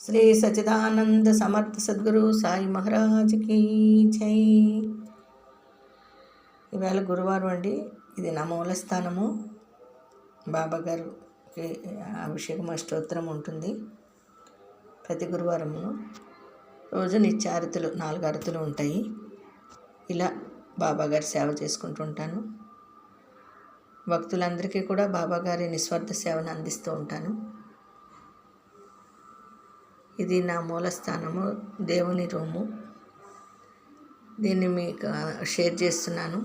శ్రీ సచిదానంద సమర్థ సద్గురు సాయి మహారాజ్ కీ జై. ఈవేళ గురువారం అండి. ఇది నా మూల స్థానము. బాబాగారికి అభిషేకం అష్టోత్తరం ఉంటుంది ప్రతి గురువారమును. రోజు నిత్య ఆరతులు 4 ఆరతులు ఉంటాయి. ఇలా బాబాగారి సేవ చేసుకుంటుంటాను. భక్తులందరికీ కూడా బాబాగారి నిస్వార్థ సేవను అందిస్తూ ఉంటాను. ఇది నా మూలస్థానము, దేవుని రూము. దీన్ని మీకు షేర్ చేస్తున్నాను.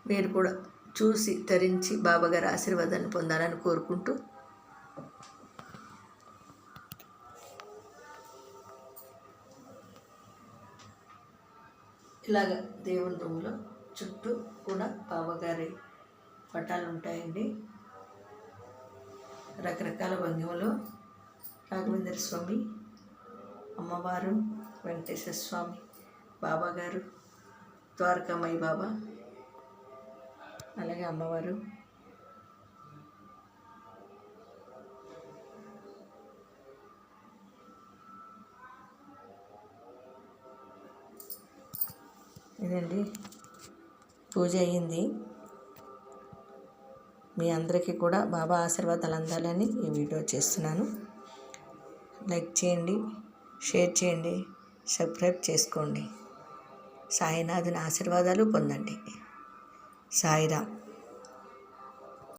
మీరు కూడా చూసి తరించి బాబాగారి ఆశీర్వాదాన్ని పొందాలని కోరుకుంటూ, ఇలాగ దేవుని రూమ్లో చుట్టూ కూడా బాబాగారి పటాలు ఉంటాయండి. రకరకాల భంగిమలో రాఘవేంద్ర స్వామి, అమ్మవారు, వెంకటేశ్వర స్వామి, బాబాగారు, ద్వారకామయ్య బాబా, అలాగే అమ్మవారు, ఇదండి పూజ అయ్యింది. మీ అందరికీ కూడా బాబా ఆశీర్వాదాలు అందాలని ఈ వీడియో చేస్తున్నాను. లైక్ చేయండి, షేర్ చేయండి, సబ్స్క్రైబ్ చేసుకోండి. సాయినాథుని ఆశీర్వాదాలు పొందండి. సాయిరామ్.